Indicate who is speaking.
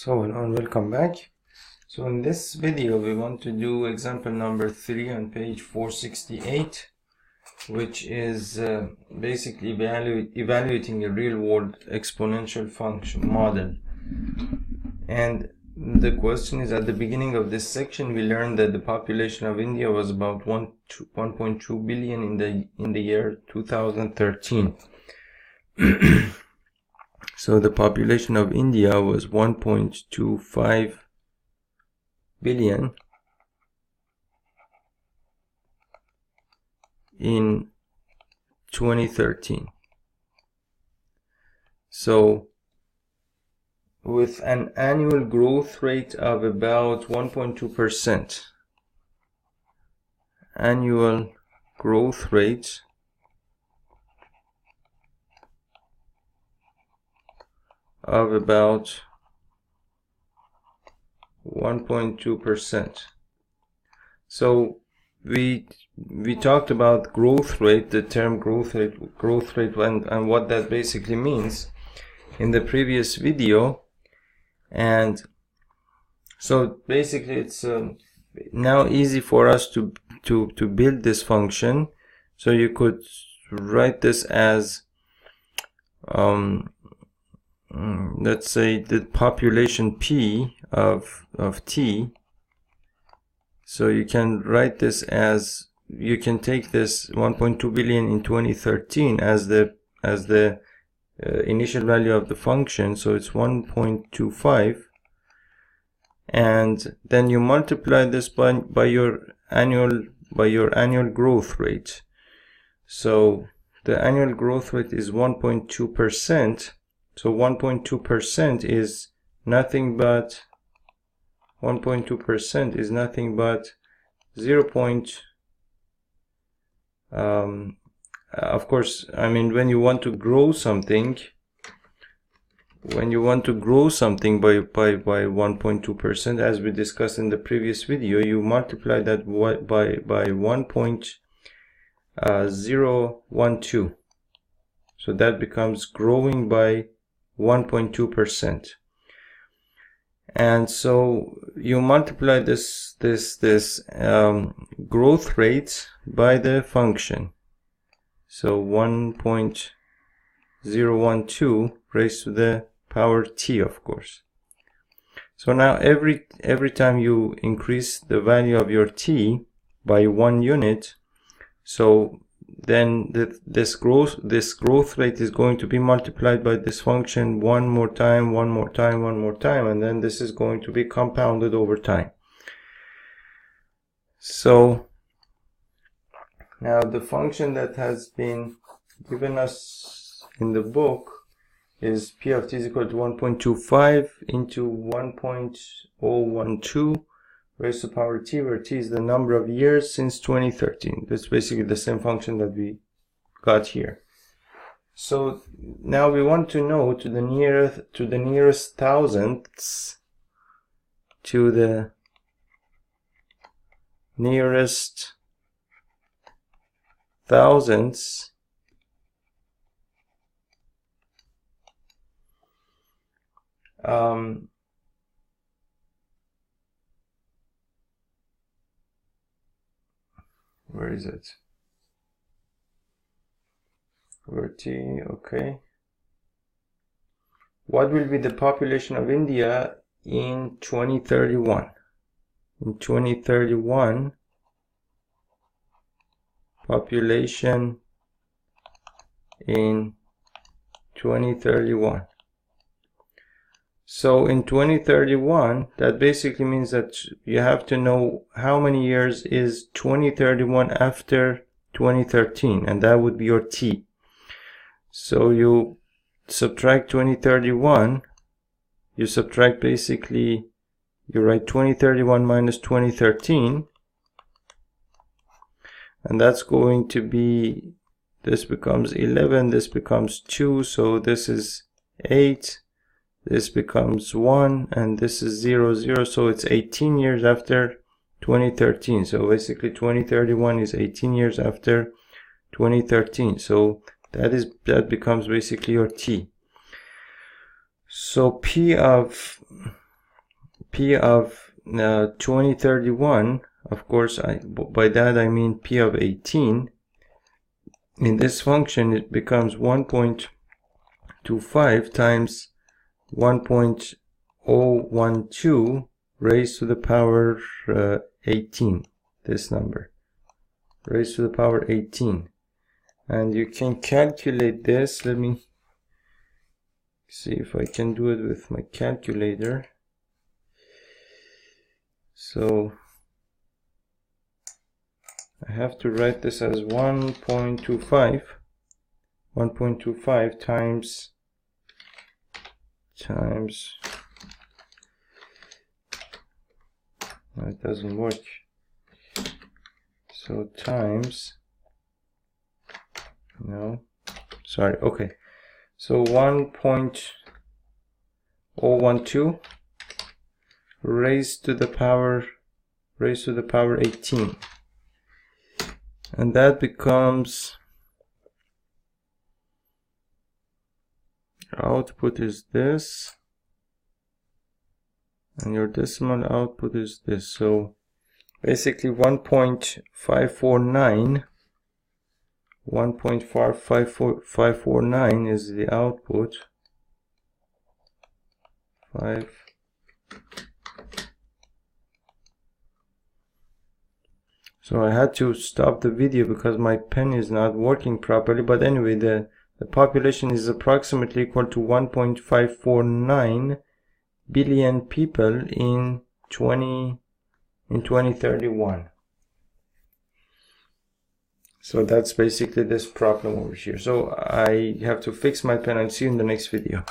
Speaker 1: And welcome back. So in this video we want to do example number 3 on page 468, which is basically evaluating a real-world exponential function model. And the question is, at the beginning of this section we learned that the population of India was about 1.2 billion in the year 2013. So the population of India was 1.25 billion in 2013. So with an annual growth rate of about 1.2%, annual growth rate of about 1.2%. So we talked about growth rate, the term growth rate and what that basically means in the previous video. And so basically it's now easy for us to build this function. So you could write this as let's say the population P of T. So you can write this as, you can take this 1.2 billion in 2013 as the initial value of the function, so it's 1.25, and then you multiply this by your annual growth rate. So the annual growth rate is 1.2%. So 1.2% is nothing but 0. Of course, I mean, when you want to grow something by 1.2%, as we discussed in the previous video, you multiply that by 1.012. So that becomes growing by 1.2%. And so you multiply this growth rate by the function. So 1.012 raised to the power t, of course. So now every time you increase the value of your t by 1 unit, so then this growth rate is going to be multiplied by this function one more time, and then this is going to be compounded over time. So now the function that has been given us in the book is p of t is equal to 1.25 into 1.012 raised to power t, where t is the number of years since 2013. That's basically the same function that we got here. So now we want to know to the nearest thousandths, where is it? Where t, okay. What will be the population of India in 2031? In 2031, population in 2031. So in 2031, that basically means that you have to know how many years is 2031 after 2013, and that would be your t. So you subtract 2031, you subtract basically, you write 2031 minus 2013, and that's going to be, this becomes 11, this becomes 2, so this is 8, this becomes 1, and this is 0, 0, so it's 18 years after 2013. So basically 2031 is 18 years after 2013. So that becomes basically your t. So P of P of 2031, of course, by that I mean P of 18. In this function, it becomes 1.25 times 1.012 raised to the power 18. This number, raised to the power 18. And you can calculate this. Let me see if I can do it with my calculator. So I have to write this as 1.25 times that doesn't work. So times, no, sorry, okay. So 1.012 raised to the power 18. And that becomes, output is this, and your decimal output is this. So basically 1.549 is the output. So I had to stop the video because my pen is not working properly. But anyway, the population is approximately equal to 1.549 billion people in 2031. So that's basically this problem over here. So I have to fix my pen and see you in the next video.